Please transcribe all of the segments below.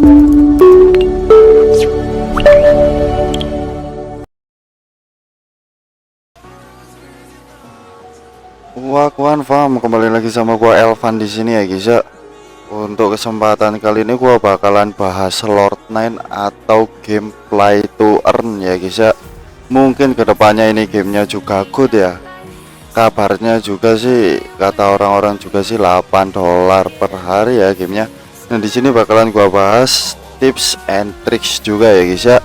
Wakuan fam, kembali lagi sama gua Elvan di sini ya guys ya. Untuk kesempatan kali ini gua bakalan bahas Lord 9 atau game play to earn ya guys ya. Mungkin kedepannya ini gamenya juga good ya. Kabarnya juga sih, kata orang-orang juga sih $8 per hari ya gamenya. Nah di sini bakalan gua bahas tips and tricks juga ya guys ya.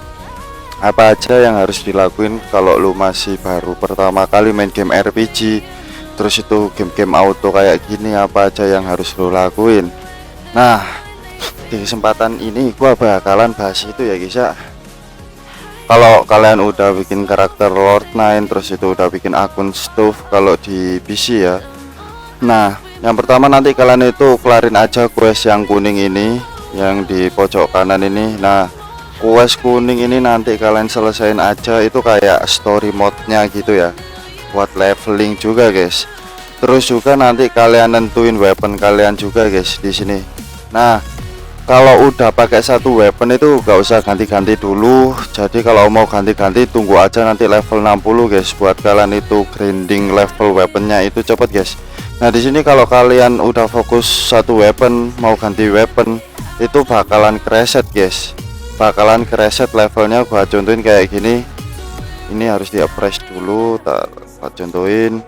Apa aja yang harus dilakuin kalau lu masih baru pertama kali main game RPG, terus itu game-game auto kayak gini, apa aja yang harus lo lakuin. Nah di kesempatan ini gua bakalan bahas itu ya guys ya. Kalau kalian udah bikin karakter Lord 9, terus itu udah bikin akun stuff kalau di PC ya. Nah yang pertama nanti kalian itu kelarin aja quest yang kuning ini, yang di pojok kanan ini. Nah quest kuning ini nanti kalian selesain aja, itu kayak story mode-nya gitu ya, buat leveling juga guys. Terus juga nanti kalian nentuin weapon kalian juga guys di sini. Nah kalau udah pakai satu weapon itu gak usah ganti-ganti dulu. Jadi kalau mau ganti-ganti tunggu aja nanti level 60 guys, buat kalian itu grinding level weaponnya itu cepet guys. Nah di sini kalau kalian udah fokus satu weapon, mau ganti weapon itu bakalan reset guys, bakalan reset levelnya. Gua contohin kayak gini, ini harus di press dulu, tak contohin.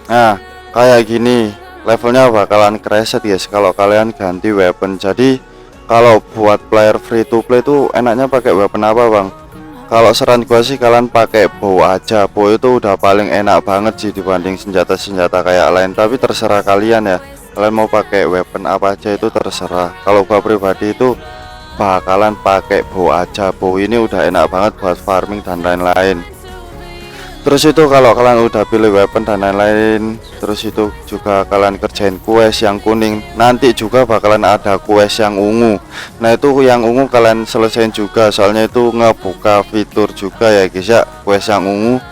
Nah kayak gini levelnya bakalan reset guys kalau kalian ganti weapon. Jadi kalau buat player free to play tuh enaknya pakai weapon apa bang? Kalau saran gua sih kalian pakai bow aja. Bow itu udah paling enak banget sih dibanding senjata-senjata kayak lain, tapi terserah kalian ya, kalian mau pakai weapon apa aja itu terserah. Kalau gua pribadi itu bakalan pakai bow aja. Bow ini udah enak banget buat farming dan lain-lain. Terus itu kalau kalian udah pilih weapon dan lain-lain, terus itu juga kalian kerjain quest yang kuning. Nanti juga bakalan ada quest yang ungu. Nah itu yang ungu kalian selesain juga, soalnya itu ngebuka fitur juga ya guys ya, quest yang ungu.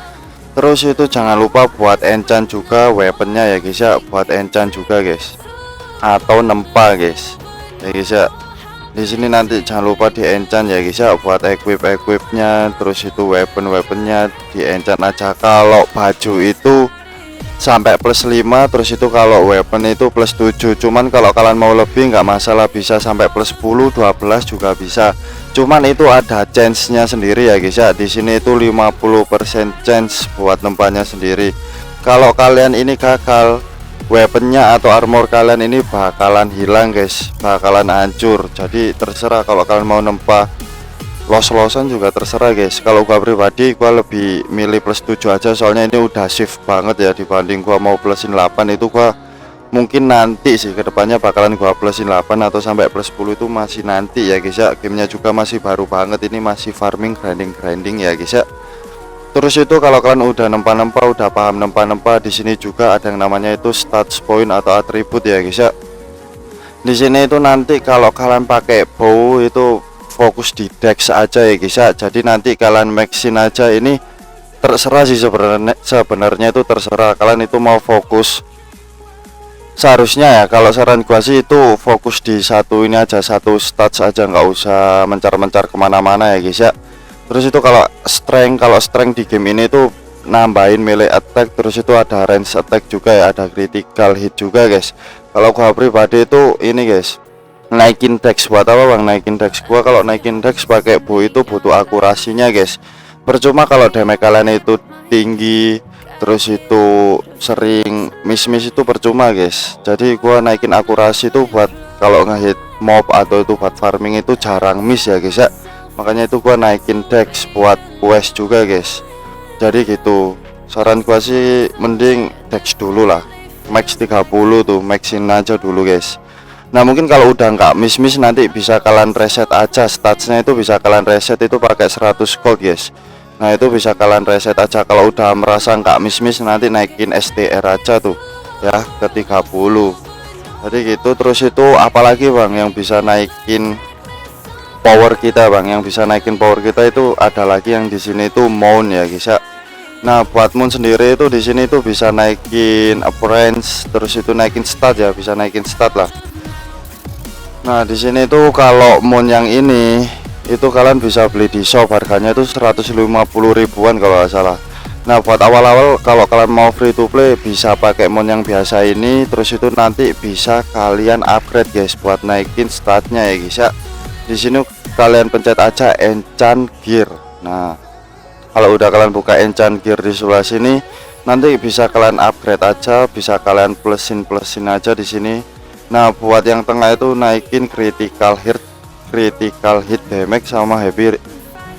Terus itu jangan lupa buat enchant juga weaponnya ya guys ya, buat enchant juga guys, atau nempa guys ya guys ya. Di sini nanti jangan lupa di enchant ya guys ya, buat equipnya. Terus itu weaponnya di enchant aja. Kalau baju itu sampai plus 5, terus itu kalau weapon itu plus 7. Cuman kalau kalian mau lebih nggak masalah, bisa sampai plus 10, 12 juga bisa. Cuman itu ada chance-nya sendiri ya guys ya. Di sini itu 50% chance buat nempanya sendiri. Kalau kalian ini gagal, weaponnya atau armor kalian ini bakalan hilang guys, bakalan hancur. Jadi terserah, kalau kalian mau nempa los-losan juga terserah guys. Kalau gua pribadi gua lebih milih plus 7 aja, soalnya ini udah shift banget ya, dibanding gua mau plusin 8 itu. Gua mungkin nanti sih kedepannya bakalan gua plusin 8 atau sampai plus 10 itu masih nanti ya guys ya. Gamenya juga masih baru banget, ini masih farming grinding ya guys ya. Terus itu kalau kalian udah nempa-nempa, udah paham nempa-nempa, di sini juga ada yang namanya itu stats point atau atribut ya guys ya. Di sini itu nanti kalau kalian pakai bow itu fokus di dex aja ya guys ya. Jadi nanti kalian maxin aja, ini terserah sih sebenarnya itu terserah kalian itu mau fokus. Seharusnya ya kalau saran gua sih itu fokus di satu ini aja, satu stats aja, nggak usah mencar-mencar kemana-mana ya guys ya. Terus itu kalau strength di game ini tuh nambahin melee attack, terus itu ada range attack juga ya, ada critical hit juga guys. Kalau gua pribadi itu ini guys, naikin dex. Buat apa bang naikin dex? Gua kalau naikin dex pakai bow itu butuh akurasinya guys. Percuma kalau damage kalian itu tinggi, terus itu sering miss itu percuma guys. Jadi gua naikin akurasi itu buat kalau ngehit mob atau itu buat farming itu jarang miss ya guys ya. Makanya itu gua naikin dex buat quest juga guys. Jadi gitu, saran gua sih mending dex dulu lah, max 30 tuh, maxin aja dulu guys. Nah mungkin kalau udah nggak miss nanti bisa kalian reset aja statsnya, itu bisa kalian reset itu pakai 100 gold guys. Nah itu bisa kalian reset aja. Kalau udah merasa nggak miss nanti naikin STR aja tuh ya ke 30. Jadi gitu. Terus itu apalagi bang yang bisa naikin power kita bang, yang bisa naikin power kita itu ada lagi yang di sini itu mount ya guys ya. Nah buat mount sendiri itu di sini itu bisa naikin appearance, terus itu naikin stat ya, bisa naikin stat lah. Nah, di sini tuh kalau moon yang ini itu kalian bisa beli di shop, harganya itu 150 ribuan kalau nggak salah. Nah, buat awal-awal kalau kalian mau free to play bisa pakai moon yang biasa ini, terus itu nanti bisa kalian upgrade guys buat naikin statnya ya guys ya. Di sini kalian pencet aja enchant gear. Nah, kalau udah kalian buka enchant gear di sebelah sini, nanti bisa kalian upgrade aja, bisa kalian plusin aja di sini. Nah, buat yang tengah itu naikin critical hit damage sama heavy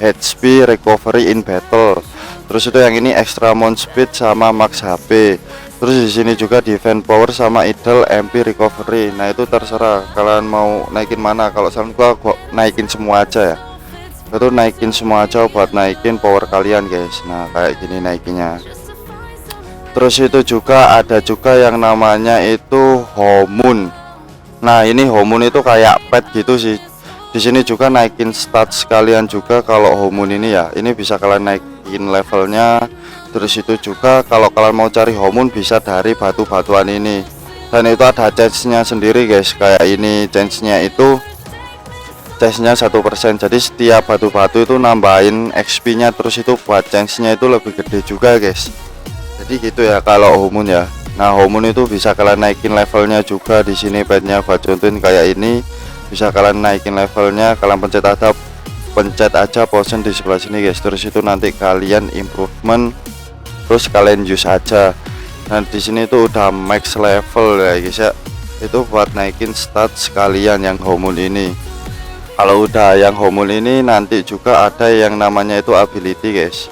HP recovery in battle. Terus itu yang ini extra mount speed sama max HP. Terus di sini juga defense power sama idle MP recovery. Nah, itu terserah kalian mau naikin mana. Kalau saran gua naikin semua aja ya. Itu naikin semua aja buat naikin power kalian guys. Nah, kayak gini naikinnya. Terus itu juga ada juga yang namanya itu Homun. Nah, ini Homun itu kayak pet gitu sih. Di sini juga naikin stat sekalian juga kalau Homun ini ya. Ini bisa kalian naikin levelnya. Terus itu juga kalau kalian mau cari Homun bisa dari batu-batuan ini. Dan itu ada chance-nya sendiri guys. Kayak ini chance-nya itu 1%. Jadi setiap batu-batu itu nambahin XP-nya, terus itu buat chance-nya itu lebih gede juga guys. Jadi gitu ya kalau Homun ya. Nah, Homun itu bisa kalian naikin levelnya juga. Di sini petnya buat contohin kayak ini, bisa kalian naikin levelnya. Kalian pencet aja potion di sebelah sini guys. Terus itu nanti kalian improvement, terus kalian use aja. Nah, di sini itu udah max level ya guys ya. Itu buat naikin stat sekalian yang Homun ini. Kalau udah yang Homun ini nanti juga ada yang namanya itu ability guys.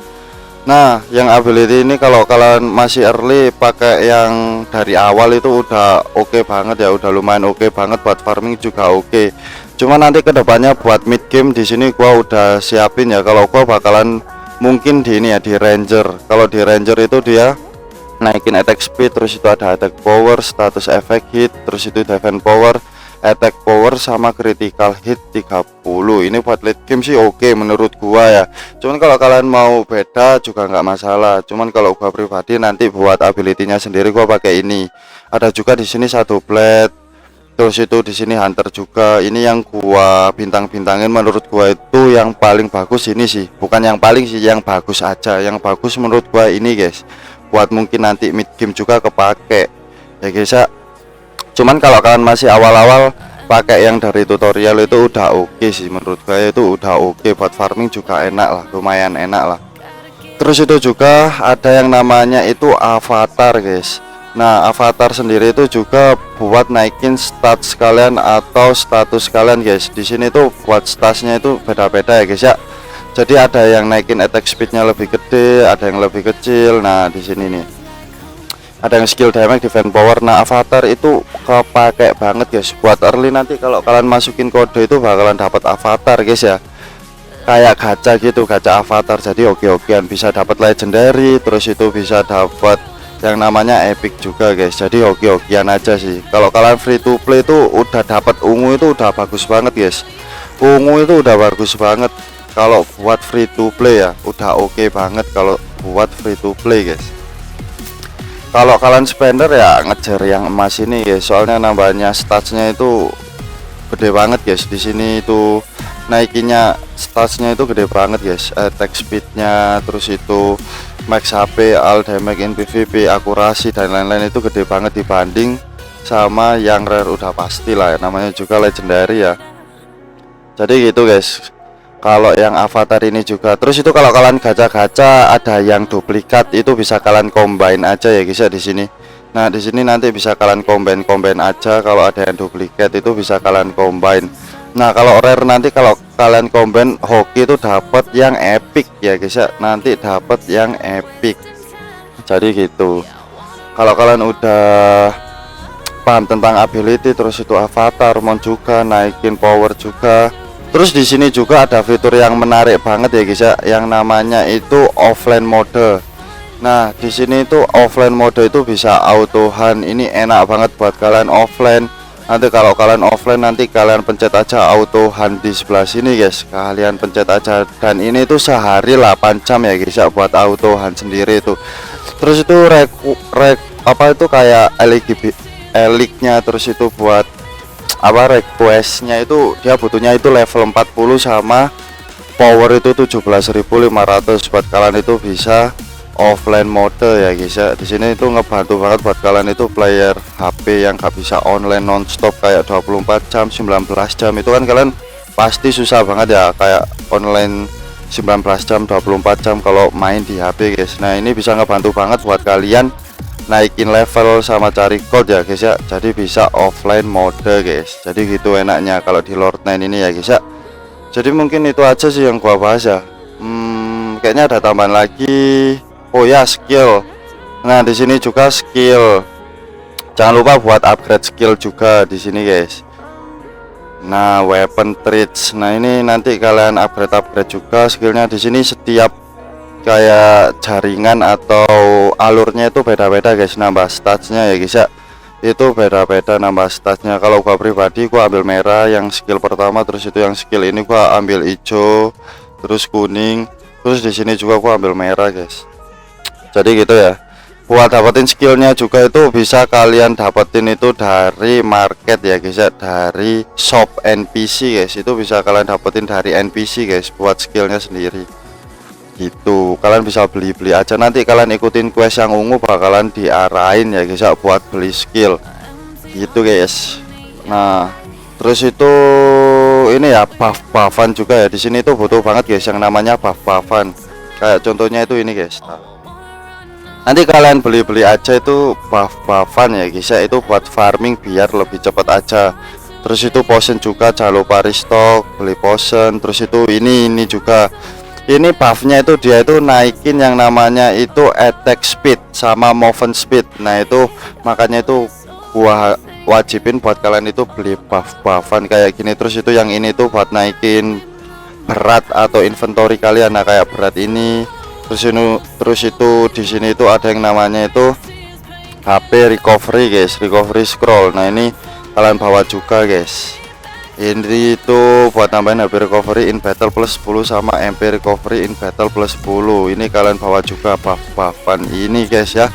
Nah, yang ability ini kalau kalian masih early pakai yang dari awal itu udah oke banget ya, udah lumayan oke banget buat farming juga oke. Cuma nanti kedepannya buat mid game di sini gua udah siapin ya. Kalau gua bakalan mungkin di ini ya, di ranger. Kalau di ranger itu dia naikin attack speed, terus itu ada attack power, status effect hit, terus itu defense power, attack power sama critical hit 30. Ini buat late game sih oke menurut gua ya. Cuman kalau kalian mau beda juga nggak masalah. Cuman kalau gua pribadi nanti buat ability-nya sendiri gua pakai ini. Ada juga di sini satu blade. Terus itu di sini hunter juga. Ini yang gua bintang-bintangin menurut gua itu yang paling bagus ini sih. Bukan yang paling sih, yang bagus aja. Yang bagus menurut gua ini guys. Buat mungkin nanti mid game juga kepake. Ya guys ya. Cuman kalau kalian masih awal-awal pakai yang dari tutorial itu udah oke sih menurut saya, itu udah oke buat farming juga enak lah, lumayan enak lah. Terus itu juga ada yang namanya itu avatar guys. Nah, avatar sendiri itu juga buat naikin stat sekalian atau status kalian guys. Di sini tuh buat statusnya itu beda-beda ya guys ya. Jadi ada yang naikin attack speednya lebih gede, ada yang lebih kecil. Nah, di sini nih ada yang skill damage, defense power. Nah, avatar itu kepake banget guys buat early. Nanti kalau kalian masukin kode itu bakalan dapat avatar guys ya, kayak gacha gitu, gacha avatar. Jadi oke-okean, bisa dapat legendary, terus itu bisa dapat yang namanya epic juga guys. Jadi oke-okean aja sih. Kalau kalian free to play itu udah dapat ungu itu udah bagus banget guys. Ungu itu udah bagus banget kalau buat free to play ya, udah oke banget kalau buat free to play guys. Kalau kalian spender ya ngejar yang emas ini guys, soalnya nambahnya statsnya itu gede banget guys. Di sini itu naikinnya statsnya itu gede banget guys, attack speednya, terus itu max HP, all damage in PvP, akurasi dan lain-lain itu gede banget dibanding sama yang rare. Udah pasti lah ya, namanya juga legendary ya. Jadi gitu guys kalau yang avatar ini juga. Terus itu kalau kalian gacha-gacha ada yang duplikat itu bisa kalian combine aja ya guys ya di sini. Nah, di sini nanti bisa kalian combine aja. Kalau ada yang duplikat itu bisa kalian combine. Nah, kalau rare nanti kalau kalian combine hoki itu dapat yang epic ya guys ya. Nanti dapat yang epic. Jadi gitu. Kalau kalian udah paham tentang ability, terus itu avatar, mon juga naikin power juga. Terus di sini juga ada fitur yang menarik banget ya guys ya, yang namanya itu offline mode. Nah, di sini itu offline mode itu bisa auto hunt. Ini enak banget buat kalian offline. Nanti kalau kalian offline nanti kalian pencet aja auto hunt di sebelah sini guys. Kalian pencet aja dan ini tuh sehari 8 jam ya guys ya buat auto hunt sendiri itu. Terus itu apa itu kayak eliknya, terus itu buat apa requestnya itu dia butuhnya itu level 40 sama power itu 17.500 buat kalian itu bisa offline mode ya guys ya. Di sini itu ngebantu banget buat kalian itu player HP yang gak bisa online nonstop kayak 24 jam 19 jam itu kan kalian pasti susah banget ya, kayak online 19 jam 24 jam kalau main di HP guys. Nah ini bisa ngebantu banget buat kalian naikin level sama cari gold ya guys ya, jadi bisa offline mode guys. Jadi gitu enaknya kalau di Lord 9 ini ya guys ya. Jadi mungkin itu aja sih yang gua bahas ya. Kayaknya ada tambahan lagi. Oh ya, skill. Nah di sini juga skill, jangan lupa buat upgrade skill juga di sini guys. Nah weapon traits, nah ini nanti kalian upgrade juga skillnya di sini. Setiap kayak jaringan atau alurnya itu beda-beda guys, nambah statsnya ya guys ya. Itu beda-beda nambah statsnya. Kalau gua pribadi gua ambil merah yang skill pertama, terus itu yang skill ini gua ambil hijau, terus kuning, terus di sini juga gua ambil merah guys. Jadi gitu ya. Buat dapetin skillnya juga itu bisa kalian dapetin itu dari market ya guys ya, dari shop NPC guys. Itu bisa kalian dapetin dari NPC guys buat skillnya sendiri gitu. Kalian bisa beli-beli aja, nanti kalian ikutin quest yang ungu bakalan diarahin ya guys ya buat beli skill gitu guys. Nah terus itu ini ya buff-buffan juga ya. Di sini tuh butuh banget guys yang namanya buff-buffan. Kayak contohnya itu ini guys. Nanti kalian beli-beli aja itu buff-buffan ya guys ya, itu buat farming biar lebih cepat aja. Terus itu potion juga jangan lupa restock, beli potion. Terus itu ini juga, ini buffnya itu dia itu naikin yang namanya itu attack speed sama movement speed. Nah itu makanya itu gua wajibin buat kalian itu beli buff-buffan kayak gini. Terus itu yang ini tuh buat naikin berat atau inventory kalian. Nah kayak berat ini. Terus itu di sini itu ada yang namanya itu HP recovery guys, recovery scroll. Nah ini kalian bawa juga guys. Ini itu buat nambahin HP recovery in battle plus 10 sama MP recovery in battle plus 10. Ini kalian bawa juga buff-buffan ini guys ya.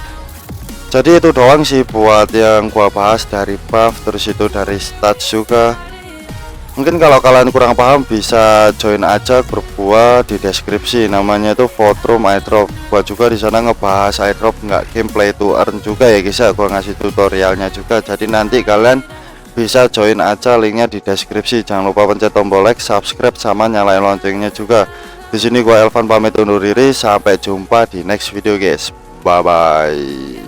Jadi itu doang sih buat yang gua bahas dari buff. Terus itu dari stats juga. Mungkin kalau kalian kurang paham bisa join aja grup gua di deskripsi, namanya itu Voteroom Airdrop. Gua juga di sana ngebahas airdrop nggak gameplay to earn juga ya guys ya. Gua ngasih tutorialnya juga. Jadi nanti kalian bisa join aja, linknya di deskripsi. Jangan lupa pencet tombol like, subscribe sama nyalain loncengnya juga. Di sini gua Elvan pamit undur diri, sampai jumpa di next video guys. Bye bye.